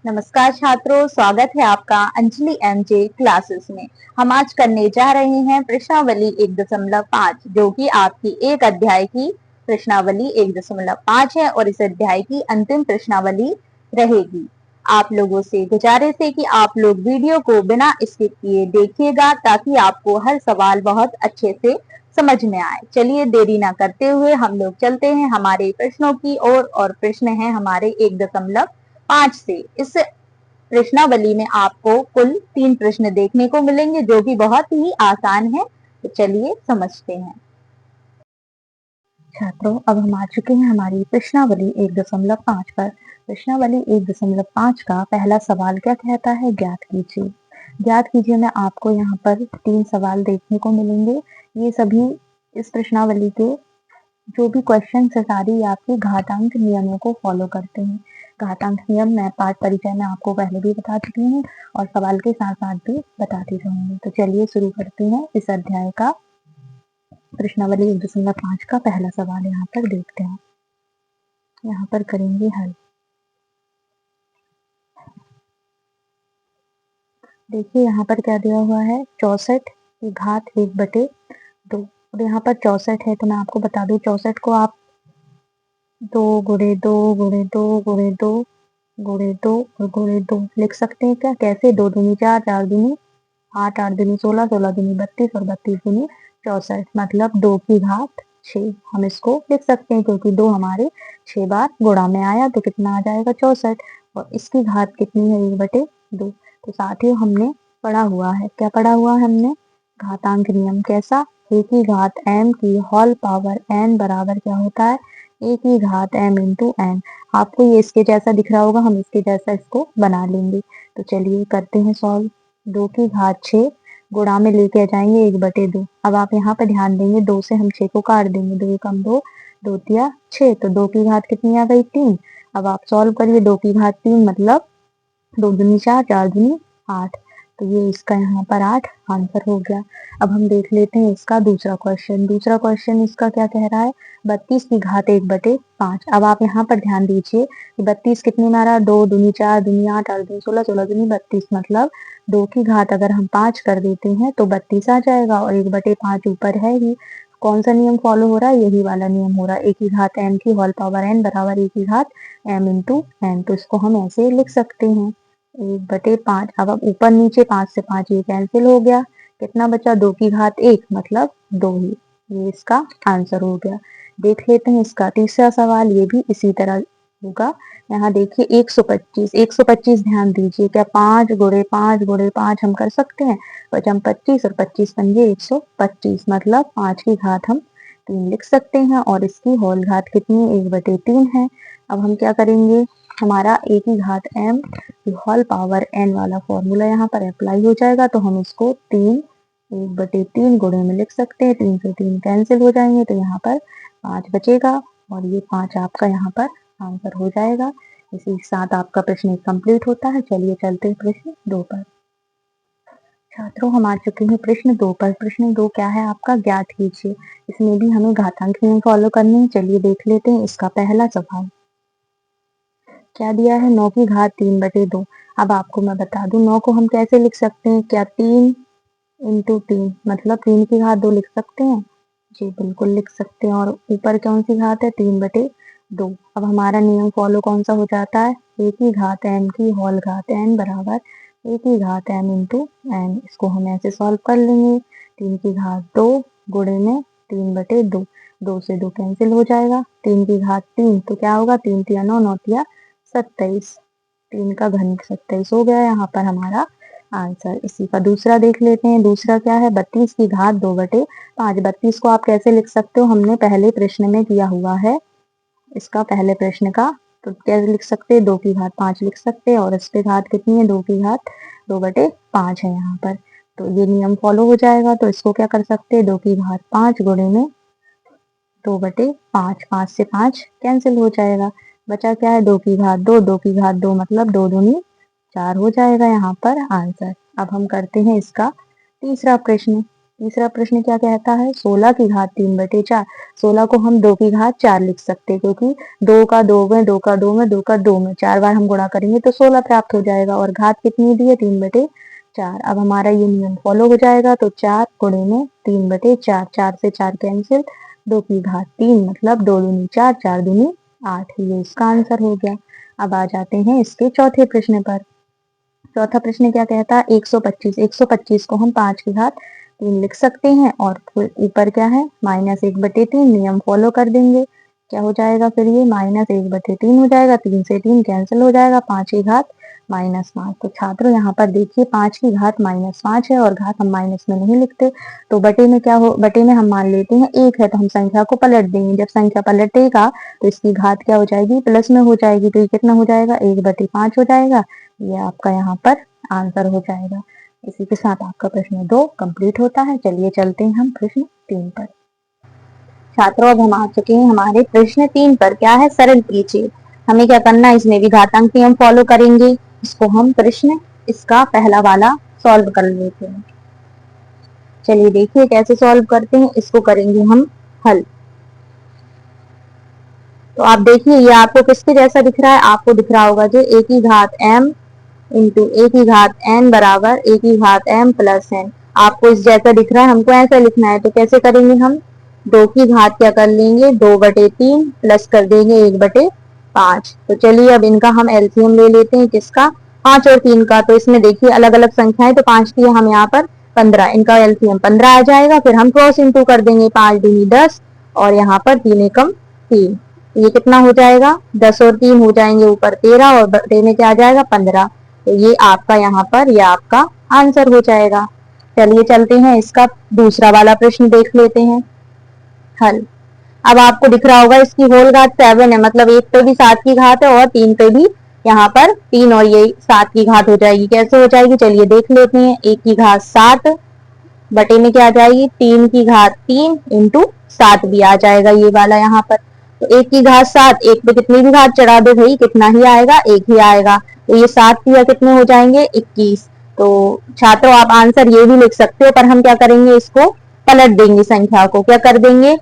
नमस्कार छात्रों, स्वागत है आपका अंजलि एमजे क्लासेस में। हम आज करने जा रहे हैं प्रश्नावली 1.5 जो कि आपकी एक अध्याय की प्रश्नावली 1.5 है और इस अध्याय की अंतिम प्रश्नावली रहेगी। आप लोगों से गुजारिश है कि आप लोग वीडियो को बिना स्किप किए देखिएगा ताकि आपको हर सवाल बहुत अच्छे से समझ में आए। चलिए देरी ना करते हुए हम लोग चलते हैं हमारे प्रश्नों की ओर और प्रश्न है हमारे 1.5 से। इस प्रश्नावली में आपको कुल 3 प्रश्न देखने को मिलेंगे जो कि बहुत ही आसान है। तो चलिए समझते हैं। छात्रों, अब हम आ चुके हैं हमारी प्रश्नावली 1.5 पर। प्रश्नावली 1.5 का पहला सवाल क्या कहता है? ज्ञात कीजिए। ज्ञात कीजिए में आपको यहाँ पर 3 सवाल देखने को मिलेंगे। ये सभी इस प्रश्नावली के जो भी क्वेश्चन है सारी आपके घातांक नियमों को फॉलो करते हैं। घातांक नियम मैं पाठ परिचय में आपको पहले भी बता चुकी हूँ और सवाल के साथ साथ भी बताती रहूंगी। तो चलिए शुरू करते हैं इस अध्याय का प्रश्नावली 1.5 का पहला सवाल। यहाँ पर देखते हैं, यहाँ पर करेंगे हल। देखिए यहाँ पर क्या दिया हुआ है, 64 की घात 1/2। अब यहाँ पर 64 है तो मैं आपको बता दूं 64 को आप 2 गुणे 2 गुणे 2 गुणे 2 गुणे 2 और गुणे 2 लिख सकते हैं क्या? कैसे? 2 दूनी 4, 4 दूनी 8, 8 दूनी 16, 16 दूनी 32 और 32 दूनी 64, मतलब 2 की घात 6। हम इसको लिख सकते हैं क्योंकि 2 हमारे 6 बार गुणा में आया तो कितना आ जाएगा? 64। और इसकी घात कितनी है? 1/2। तो साथियों हमने पढ़ा हुआ है, क्या पढ़ा हुआ है हमने? घातांक नियम। कैसा? a की घात m की होल पावर n बराबर क्या होता है? a की घात m इंटू n। आपको ये इसके जैसा दिख रहा होगा, हम इसके जैसा इसको बना लेंगे। तो चलिए करते हैं सॉल्व। 2 की घात 6 गुणा में लेके जाएंगे 1/2। अब आप यहाँ पे ध्यान देंगे 2 से हम 6 को काट देंगे, 2 एकम 2, 2 तिया 6, तो 2 की घात कितनी आ गई? 3। अब आप सॉल्व करिए, 2 की घात 3 मतलब 2 दूनी 4, 4 दूनी 8, तो ये इसका यहाँ पर 8 आंसर हो गया। अब हम देख लेते हैं इसका दूसरा क्वेश्चन। दूसरा क्वेश्चन इसका क्या कह रहा है? 32 की घात 1/5। अब आप यहाँ पर ध्यान दीजिए कि 32 कितने में आ रहा है? 2 दूनी 4 दूनी 8, 8 दूनी 16, 16 दूनी 32, मतलब 2 की घात अगर हम 5 कर देते हैं तो 32 आ जाएगा और 1/5 ऊपर है ही। कौन सा नियम फॉलो हो रहा है? यही वाला नियम हो रहा है, a की घात m की होल पावर n बराबर a की घात m इंटू n। तो इसको हम ऐसे लिख सकते हैं 1/5। अब ऊपर नीचे 5 से 5 ये कैंसिल हो गया, कितना बचा? 2 की घात 1 मतलब 2 ही। ये इसका आंसर हो गया। देख लेते हैं इसका तीसरा सवाल, ये भी इसी तरह होगा। यहाँ देखिए 125, 125 ध्यान दीजिए, क्या 5 गुणे 5 गुणे 5 हम कर सकते हैं? 5 25 और 25 पंजे 125, मतलब 5 की घात हम 3 लिख सकते हैं और इसकी होल घात कितनी? 1/3 है। अब हम क्या करेंगे, हमारा a की घात m की होल पावर n वाला फॉर्मूला यहाँ पर अप्लाई हो जाएगा, तो हम इसको 1/3 गुणे में लिख सकते हैं। 3 से 3 कैंसिल हो जाएंगे तो यहाँ पर 5 बचेगा और ये 5 आपका यहाँ पर आंसर हो जाएगा। इसी के साथ आपका प्रश्न कंप्लीट होता है। चलिए चलते हैं प्रश्न 2 पर। छात्रों हम आ चुके हैं प्रश्न 2 पर। प्रश्न 2 क्या है आपका? ज्ञात कीजिए। इसमें भी हमें घातांक नियम फॉलो करने हैं। चलिए देख लेते हैं इसका पहला सवाल। क्या दिया है? 9 की घात 3/2। अब आपको मैं बता दूं 9 को हम कैसे लिख सकते हैं? क्या 3 इंटू 3 मतलब 3 की घात 2 लिख सकते हैं? जी बिल्कुल लिख सकते हैं। और ऊपर कौन सी घात है? 3/2। अब हमारा नियम फॉलो कौन सा हो जाता है? a की घात m की होल घात n बराबर a की घात m इंटू n। इसको हम ऐसे सॉल्व कर लेंगे। 3 की घात 2 गुणे में 3/2, 2 से 2 कैंसिल हो जाएगा। 3 की घात 3 तो क्या होगा? 3 तिया 9, 9 तिया 27, 3 का घन 27 हो गया यहाँ पर हमारा आंसर। इसी का दूसरा देख लेते हैं। दूसरा क्या है? 32 की घात 2/5। 32 को आप कैसे लिख सकते हो? हमने पहले प्रश्न में किया हुआ है इसका, पहले प्रश्न का। तो कैसे लिख सकते हैं? 2 की घात 5 लिख सकते हैं और इसकी घात कितनी है? 2 की घात 2/5 है यहाँ पर। तो ये नियम फॉलो हो जाएगा। तो इसको क्या कर सकते हैं? 2 की घात 5 गुणे में 2/5, 5 से 5 कैंसिल हो जाएगा। बचा क्या है? 2 की घात 2, 2 की घात 2 मतलब 2 दूनी 4 हो जाएगा यहाँ पर आंसर। अब हम करते हैं इसका तीसरा प्रश्न। तीसरा प्रश्न क्या कहता है, 16 की घात 3/4। 16 को हम 2 की घात 4 लिख सकते हैं, क्योंकि 2 का 2 में, 2 का 2 में, 2 का 2 में 4 बार हम गुणा करेंगे तो 16 प्राप्त हो जाएगा, और घात कितनी दी है, 3/4। अब हमारा ये नियम फॉलो हो जाएगा, तो 4 गुणे में 3/4, 4 से 4 कैंसिल, 2 की घात 3 मतलब 2 दूनी 4, 4 दूनी 8, ये इसका आंसर हो गया। अब आ जाते हैं इसके चौथे प्रश्न पर। चौथा प्रश्न क्या कहता है, 125। 125 को हम 5 की घात 3 लिख सकते हैं, और फिर ऊपर क्या है, -1/3, नियम फॉलो कर देंगे। क्या हो जाएगा फिर, ये -1/3 हो जाएगा, 3 से 3 कैंसिल हो जाएगा, 5 की घात -5। तो छात्रों यहाँ पर देखिए 5 की घात -5 है, और घात हम माइनस में नहीं लिखते, तो बटे में क्या हो, बटे में हम मान लेते हैं 1 है, तो हम संख्या को पलट देंगे। जब संख्या पलटेगा तो इसकी घात क्या हो जाएगी, प्लस में हो जाएगी, तो ये कितना हो जाएगा, 1/5 हो जाएगा। ये आपका यहाँ पर आंसर हो जाएगा। इसी के साथ आपका प्रश्न 2 कंप्लीट होता है। चलिए चलते हैं हम प्रश्न 3 पर। छात्रों, अब हम आ चुके हैं हमारे प्रश्न 3 पर। क्या है, सरल कीजिए। हमें क्या करना है, इसमें भी घातांक नियम फॉलो करेंगे। इसको हम प्रश्न इसका पहला वाला सॉल्व कर लेते हैं। चलिए देखिए कैसे सॉल्व करते हैं। इसको करेंगे हम हल। तो आप देखिए ये आपको किसके जैसा दिख रहा है, आपको दिख रहा होगा जो a की घात m इंटू ए की घात n बराबर ए की घात m प्लस n। आपको इस जैसा दिख रहा है, हमको ऐसा लिखना है। तो कैसे करेंगे हम, 2 की घात क्या कर लेंगे, 2/3 प्लस कर देंगे 1/5। तो चलिए अब इनका हम एलसीएम ले लेते हैं, किसका, 5 और 3 का। तो इसमें देखिए अलग अलग संख्याएं, तो 5 की हम यहाँ पर 15, इनका एलसीएम 15 आ जाएगा। फिर हम क्रॉस इंटू कर देंगे, 5 दूनी 10, और यहाँ पर 3 एकम 3। ये कितना हो जाएगा, 10 और 3 हो जाएंगे ऊपर 13, और बटे में क्या आ जाएगा, 15। तो ये आपका यहाँ पर ये आपका आंसर हो जाएगा। चलिए चलते हैं इसका दूसरा वाला प्रश्न देख लेते हैं हल। अब आपको दिख रहा होगा इसकी होल घात 7 है, मतलब एक पे भी 7 की घात है और 3 पे भी यहाँ पर 3, और ये 7 की घात हो जाएगी। कैसे हो जाएगी, चलिए देख लेते हैं। 1 की घात 7 बटे में क्या आ जाएगी, 3 की घात 3 इंटू 7 भी आ जाएगा ये वाला यहाँ पर। तो 1 की घात 7, एक पे कितनी भी घात चढ़ा दो भाई, कितना ही आएगा, 1 ही आएगा। तो ये 7 की कितने हो जाएंगे, 21। तो छात्रों आप आंसर ये भी लिख सकते हो, पर हम क्या करेंगे, इसको पलट देंगे, संख्या को क्या कर देंगे,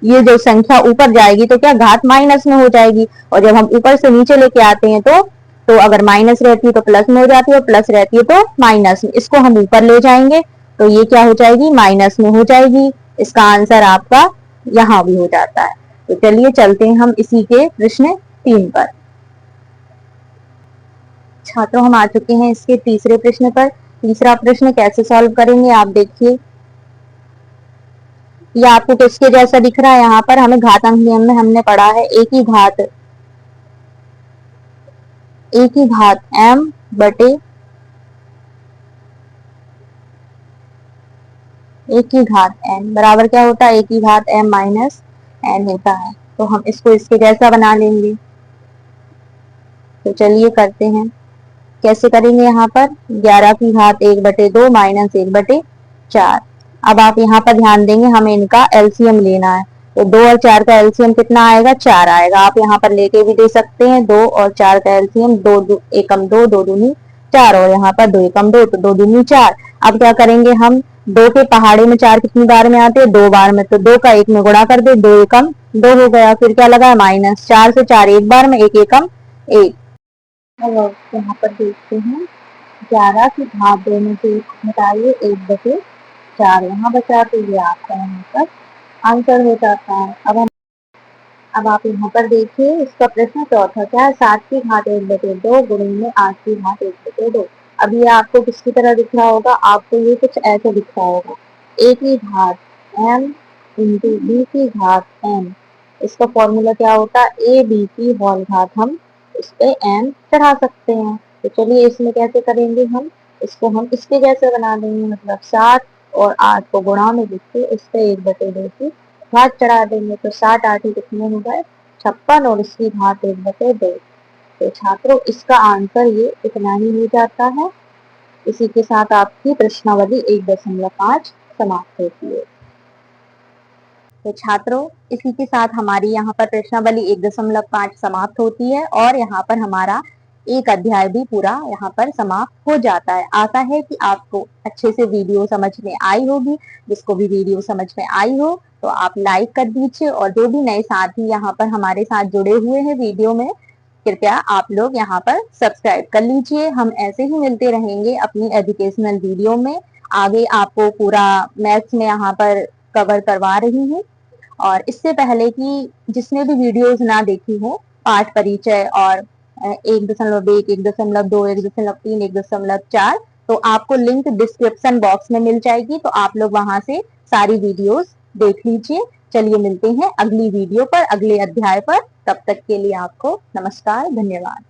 ये जो संख्या ऊपर जाएगी तो क्या घात माइनस में हो जाएगी, और जब हम ऊपर से नीचे लेके आते हैं तो अगर माइनस रहती है तो प्लस में हो जाती है, और प्लस रहती है तो माइनस में। इसको हम ऊपर ले जाएंगे तो ये क्या हो जाएगी, माइनस में हो जाएगी। इसका आंसर आपका यहाँ भी हो जाता है। तो चलिए चलते हैं हम इसी के प्रश्न 3 पर। छात्रों हम आ चुके हैं इसके तीसरे प्रश्न पर। तीसरा प्रश्न कैसे सॉल्व करेंगे, आप देखिए। ये आपको किसके जैसा दिख रहा है, यहाँ पर हमें घातांक नियम में हमने पढ़ा है ए की घात m बटे ए की घात n बराबर क्या होता है, ए की घात m माइनस n होता है। तो हम इसको इसके जैसा बना लेंगे। तो चलिए करते हैं, कैसे करेंगे, यहाँ पर 11 की घात 1/2 माइनस 1/4। अब आप यहाँ पर ध्यान देंगे, हमें इनका एलसीएम लेना है। तो 2 और 4 का एलसीएम कितना आएगा, 4 आएगा। आप यहाँ पर लेके भी दे सकते हैं, 2 और 4 का एलसीएम, 2 एकम 2, 2 दूनी 4, और यहाँ पर 2 एकम 2, तो 2 दूनी 4। अब क्या करेंगे हम, 2 के पहाड़े में 4 कितनी बार में आते हैं, 2 बार में। तो 2 का 1 में गुणा कर दे, 2 एकम 2 हो गया। फिर क्या लगा, माइनस 4 से 4 एक बार में, 1 एकम 1। हेलो, यहाँ पर देखते हैं 11 की घात 2 में से घटाइए 1/4 यहाँ बचा, तो ये आपका यहाँ पर आंसर हो जाता है। अब आप यहाँ पर देखिए इसका प्रश्न चौथा क्या है, 7 की घात 1/2 गुणे में 8 की घात 1/2। अब ये आपको किसकी तरह दिख रहा होगा, आपको ये कुछ ऐसे दिख रहा होगा, a की घात m इंटू b की घात n। इसका फॉर्मूला क्या होता है, a b की होल घात हम इस पे n चढ़ा सकते हैं। तो चलिए इसमें कैसे करेंगे हम, इसको हम इसके जैसे बना देंगे, मतलब 7 और 8 को गुणा में लिख के इस पे 1/2 की घात चढ़ा देंगे। तो 7 8 कितने हो गए, 56, और इसकी घात 1/2। तो छात्रों इसका आंसर ये इतना ही हो जाता है। इसी के साथ आपकी प्रश्नावली 1.5 समाप्त होती है। तो छात्रों इसी के साथ हमारी यहाँ पर प्रश्नावली 1.5 समाप्त होती है, और यहाँ पर हमारा एक अध्याय भी पूरा यहाँ पर समाप्त हो जाता है। आशा है कि आपको अच्छे से वीडियो समझ में आई होगी। जिसको भी वीडियो समझ में आई हो तो आप लाइक कर दीजिए, और जो भी नए साथी यहाँ पर हमारे साथ जुड़े हुए हैं वीडियो में, कृपया आप लोग यहाँ पर सब्सक्राइब कर लीजिए। हम ऐसे ही मिलते रहेंगे अपनी एजुकेशनल वीडियो में। आगे आपको पूरा मैथ्स में यहाँ पर कवर करवा रही हूँ। और इससे पहले कि जिसने भी वीडियोस ना देखी हो, पाठ परिचय और 1.1, 1.2, 1.3, 1.4, तो आपको लिंक डिस्क्रिप्शन बॉक्स में मिल जाएगी, तो आप लोग वहां से सारी वीडियोस देख लीजिए। चलिए मिलते हैं अगली वीडियो पर, अगले अध्याय पर। तब तक के लिए आपको नमस्कार, धन्यवाद।